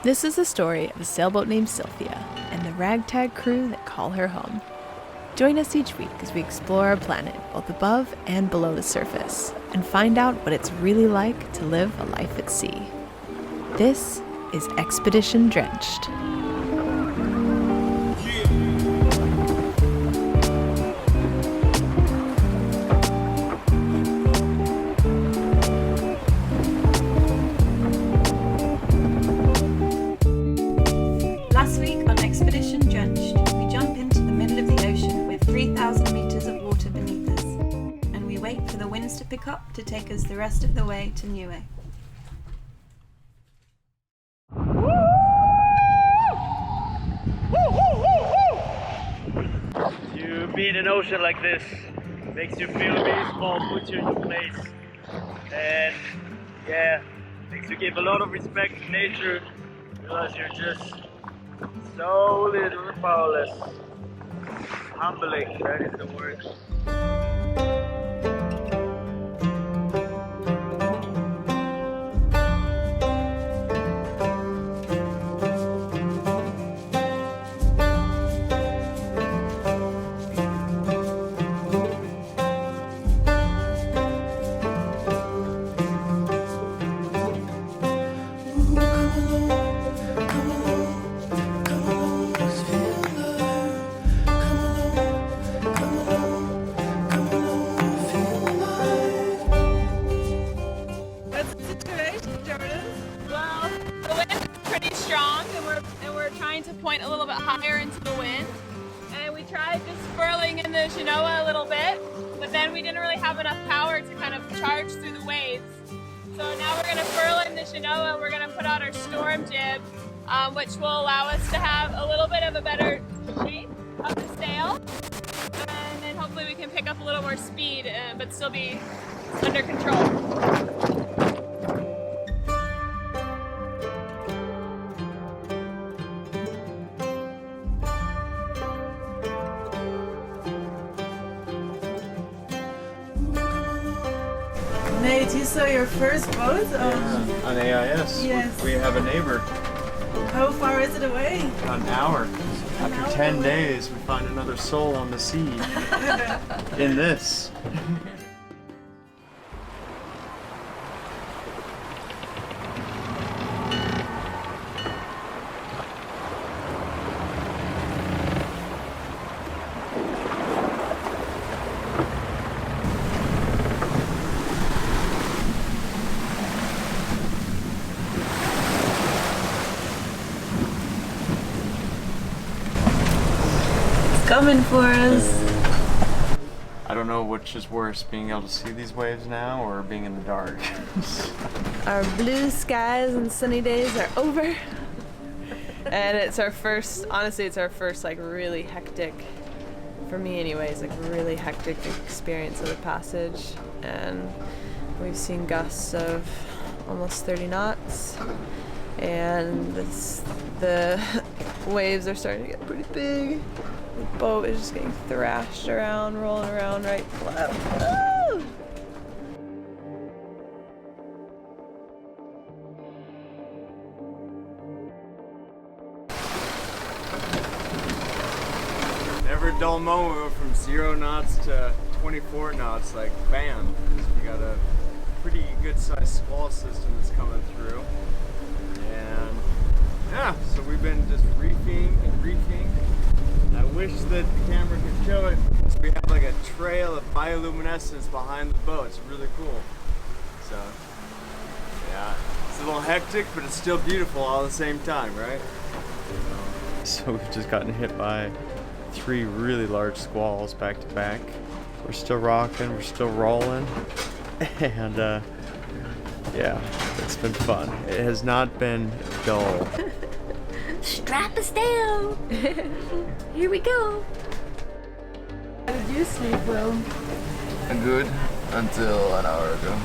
This is the story of a sailboat named Sylvia and the ragtag crew that call her home. Join us each week as we explore our planet both above and below the surface and find out what it's really like to live a life at sea. This is Expedition Drenched. Last week on Expedition Drenched, we jump into the middle of the ocean with 3,000 meters of water beneath us, and we wait for the winds to pick up to take us the rest of the way to Niue. To be in an ocean like this makes you feel really small, puts you in your place, and yeah, makes you give a lot of respect to nature, realize you're just so little and powerless. Humbling, that is the word. To point a little bit higher into the wind, and we tried just furling in the Niue a little bit, but then we didn't really have enough power to kind of charge through the waves. So now we're going to furl in the Niue. We're going to put on our storm jib, which will allow us to have a little bit of a better shape of the sail, and then hopefully we can pick up a little more speed, but still be under control. Nate, you saw your first boat? On AIS. Yes. We have a neighbor. How far is it away? About an hour. After 10 days, we find another soul on the sea. In this. Coming for us. I don't know which is worse, being able to see these waves now or being in the dark. Our blue skies and sunny days are over. And it's our first, honestly, it's our first like really hectic, for me anyways, like really hectic experience of the passage. And we've seen gusts of almost 30 knots. And the waves are starting to get pretty big. The boat is just getting thrashed around, rolling around right flat. Ah! Never a dull moment. We went from 0 knots to 24 knots, like bam. We got a pretty good sized squall system that's coming through. And yeah, so we've been just reefing and reefing. I wish that the camera could show it. So we have like a trail of bioluminescence behind the boat. It's really cool. So yeah, it's a little hectic, but it's still beautiful all at the same time, right? So we've just gotten hit by 3 really large squalls back to back. We're still rocking, we're still rolling, and yeah, it's been fun. It has not been dull. Strap us down. Here we go. How did you sleep, Will? Good until an hour ago.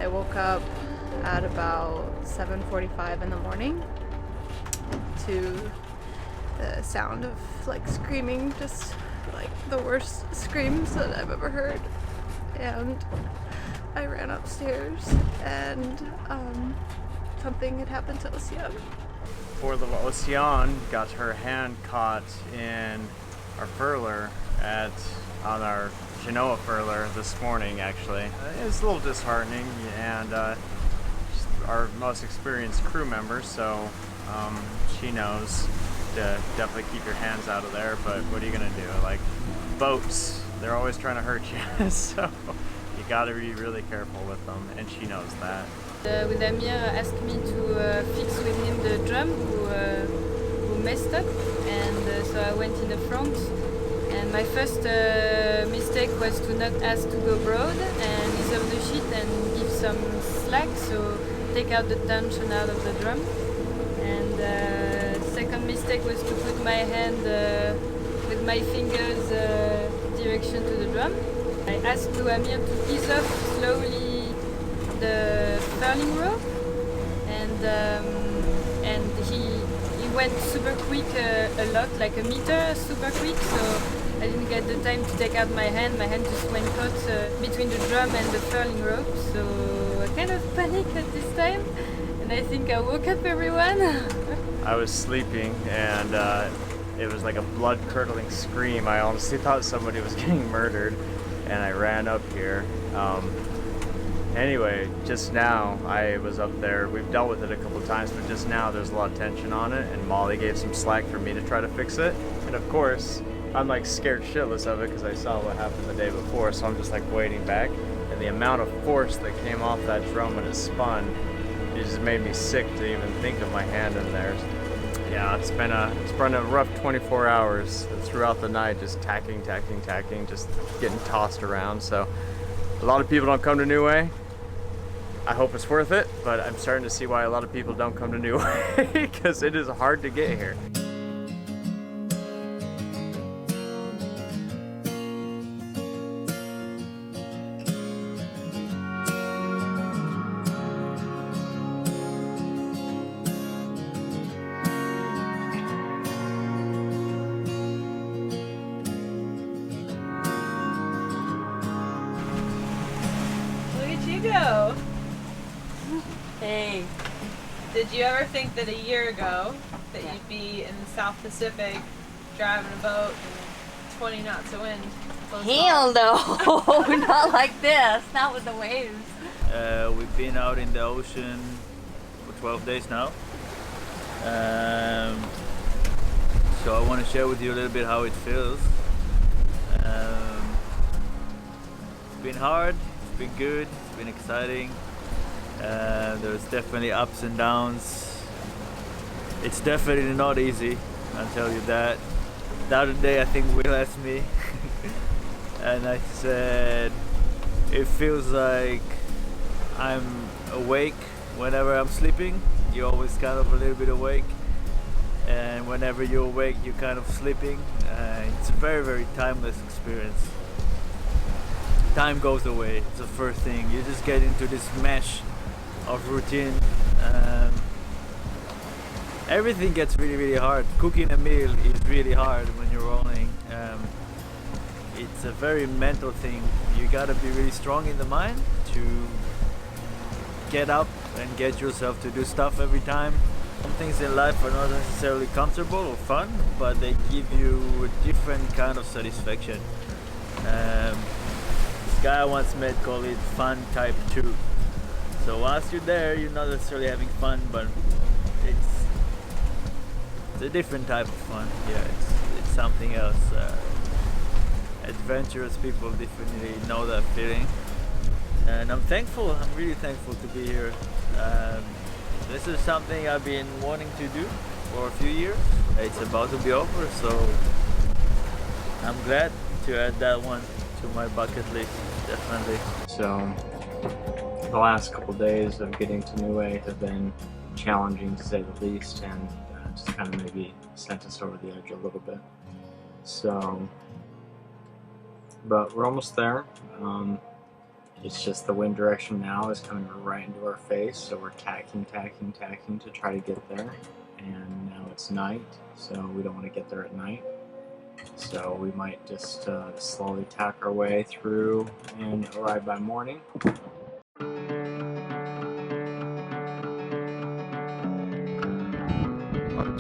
I woke up at about 7:45 in the morning to the sound of like screaming, just like the worst screams that I've ever heard. And I ran upstairs and something had happened to Lucia. poor little Ocean got her hand caught in our furler on our Genoa furler this morning, actually. It's a little disheartening, and she's our most experienced crew member, so she knows to definitely keep your hands out of there, but what are you gonna do? Like, boats, they're always trying to hurt you, so you gotta be really careful with them, and she knows that. With Amir asked me to fix with him the drum who messed up, and so I went in the front. And my first mistake was to not ask to go broad and ease off the sheet and give some slack, so take out the tension out of the drum. And second mistake was to put my hand with my fingers direction to the drum. I asked to Amir to ease off slowly the furling rope, and he went super quick, a lot, like a meter, super quick, so I didn't get the time to take out my hand. My hand just went caught between the drum and the furling rope, so I kind of panicked at this time, and I think I woke up everyone. I was sleeping, and it was like a blood-curdling scream. I honestly thought somebody was getting murdered, and I ran up here. Anyway, just now I was up there. We've dealt with it a couple times, but just now there's a lot of tension on it, and Molly gave some slack for me to try to fix it. And of course, I'm like scared shitless of it because I saw what happened the day before, so I'm just like waiting back. And the amount of force that came off that drum when it spun, it just made me sick to even think of my hand in there. Yeah, it's been a rough 24 hours throughout the night, just tacking, just getting tossed around. So a lot of people don't come to Niue. I hope it's worth it, but I'm starting to see why a lot of people don't come to Niue because it is hard to get here. Look at you go. Hey, Did you ever think that a year ago that you'd be in the South Pacific driving a boat and 20 knots of wind? hell no, not like this, not with the waves. We've been out in the ocean for 12 days now. So I want to share with you a little bit how it feels. It's been hard, it's been good, it's been exciting. There's definitely ups and downs. It's definitely not easy, I'll tell you that. The other day I think Will asked me and I said it feels like I'm awake whenever I'm sleeping. You're always kind of a little bit awake, and whenever you're awake you're kind of sleeping. It's a very, very timeless experience. Time goes away, it's the first thing. You just get into this mesh of routine. Everything gets really, really hard. Cooking a meal is really hard when you're rolling. It's a very mental thing. You gotta be really strong in the mind to get up and get yourself to do stuff every time. Some things in life are not necessarily comfortable or fun, but they give you a different kind of satisfaction. This guy I once met called it fun type 2. So whilst you're there, you're not necessarily having fun, but it's a different type of fun. Yeah, it's something else. Adventurous people definitely know that feeling, and I'm thankful. I'm really thankful to be here. This is something I've been wanting to do for a few years. It's about to be over, so I'm glad to add that one to my bucket list, definitely. So the last couple days of getting to Niue have been challenging to say the least, and just kind of maybe sent us over the edge a little bit. So, but we're almost there. It's just the wind direction now is coming right into our face, so we're tacking to try to get there. And now it's night, so we don't want to get there at night. So we might just slowly tack our way through and arrive by morning.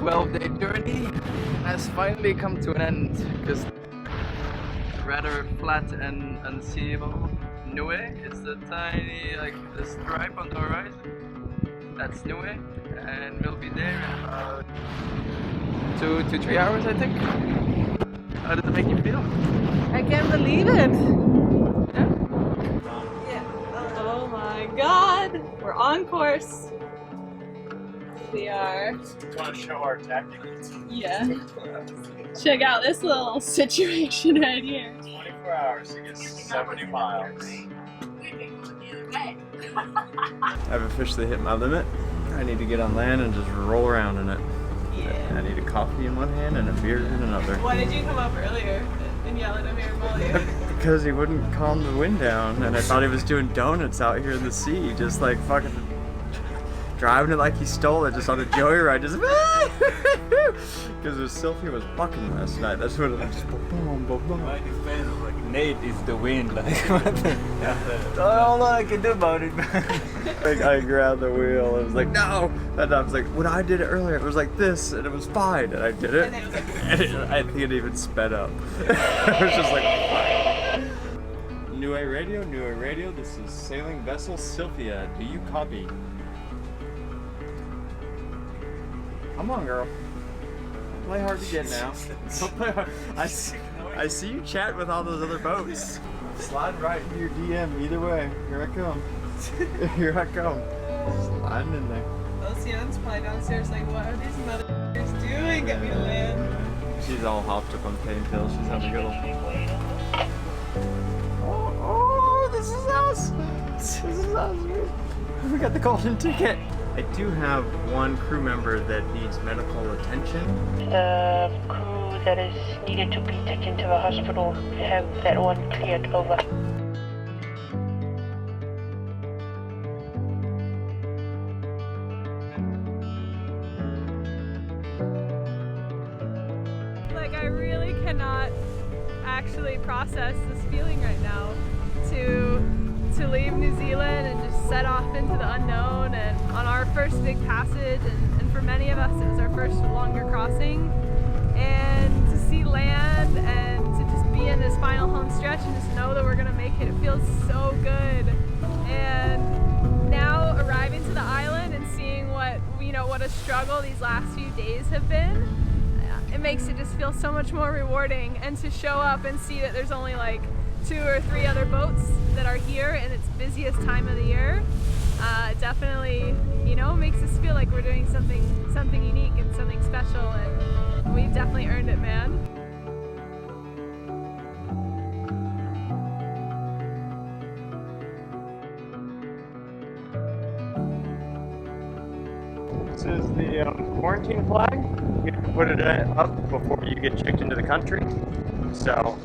12-day journey has finally come to an end, because rather flat and unseeable Niue is the tiny, like, the stripe on the horizon. That's Niue, and we'll be there in about 2 to 3 hours, I think. How did it make you feel? I can't believe it. Yeah. Oh my god. We're on course. We are. Want to show our tactics? Yeah. Check out this little situation right here. 24 hours to get 70 miles. I've officially hit my limit. I need to get on land and just roll around in it. Yeah. I need a coffee in one hand and a beer in another. Why did you come up earlier and yell at Amir Molly? Because he wouldn't calm the wind down, and I thought he was doing donuts out here in the sea, just like fucking driving it like he stole it, just on a joyride, just because Sylvia was bucking last night. That's what it was. Just boom, boom, boom. My defense was like, Nate is the wind. Like, what the? I don't know what I can do about it. Like, I grabbed the wheel. I was like, no. And I was like, when I did it earlier, it was like this, and it was fine. And I did it. And I think it even sped up. I was just like, fine. Niue Radio. This is sailing vessel Sylvia. Do you copy? Come on, girl. Play hard to get now. Don't play hard. I see you chat with all those other boats. Slide right into your DM either way. Here I come. Here I come. Sliding in there. Ocean's probably downstairs like, what are these motherfuckers doing? Get me to land. She's all hopped up on pain pills. She's having a good one. Oh, this is us. This is us. We got the golden ticket. I do have one crew member that needs medical attention. The crew that is needed to be taken to the hospital, have that one cleared, over. Like, I really cannot actually process this feeling right now to leave New Zealand and just set off into the unknown, and on our first big passage, and for many of us it was our first longer crossing, and to see land and to just be in this final home stretch and just know that we're gonna make it. It feels so good. And now arriving to the island and seeing what a struggle these last few days have been, it makes it just feel so much more rewarding. And to show up and see that there's only like 2 or 3 other boats that are here in its busiest time of the year, definitely, makes us feel like we're doing something unique and something special, and we've definitely earned it, man. This is the quarantine flag. You have to put it up before you get checked into the country. So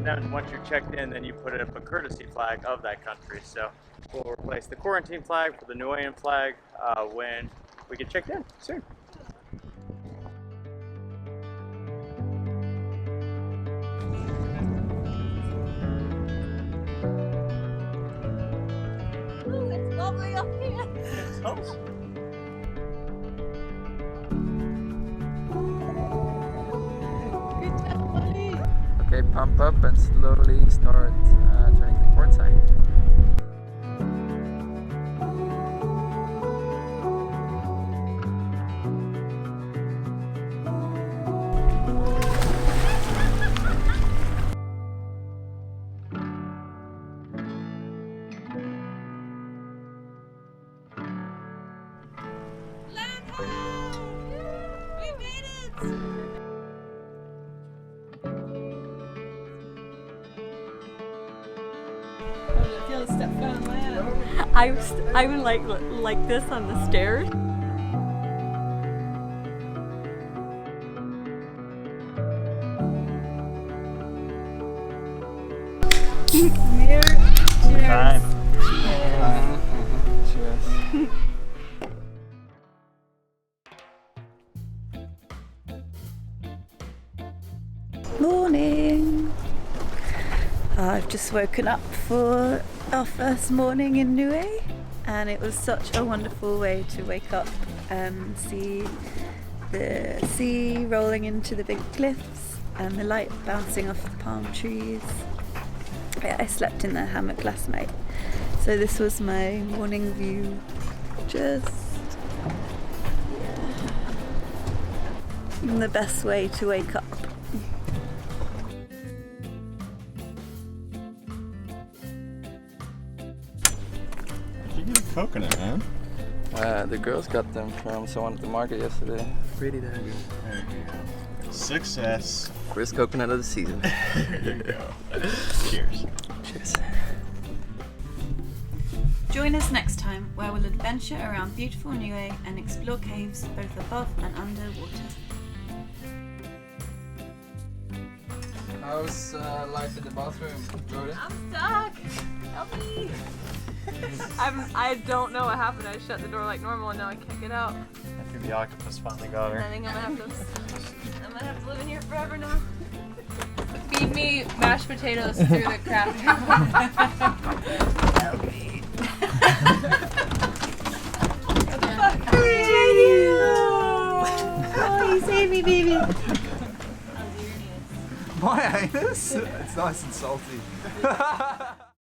then once you're checked in, then you put up a courtesy flag of that country. So we'll replace the quarantine flag for the Niuean flag when we get checked in soon. Ooh, it's lovely up here. Good job, buddy. Okay, pump up and slowly start turning to port side. Step foot on land. I was like this on the stairs. Cheers. Time. Cheers. Morning. I've just woken up for our first morning in Niue, and it was such a wonderful way to wake up and see the sea rolling into the big cliffs and the light bouncing off the palm trees. Yeah, I slept in the hammock last night, so this was my morning view. Just the best way to wake up. Where'd you get a coconut, man? The girls got them from someone at the market yesterday. Pretty damn good. There you go. Success. First coconut of the season. There you go. Cheers. Cheers. Join us next time where we'll adventure around beautiful Niue and explore caves both above and under water. How's life in the bathroom, Jordan? I'm stuck. Help me. I don't know what happened. I shut the door like normal and now I can't get out. I think the octopus finally got her. I think I'm gonna have to live in here forever now. Feed me mashed potatoes through the crack. Help me. What the fuck? Oh, you saved me, baby. My anus? It's nice and salty.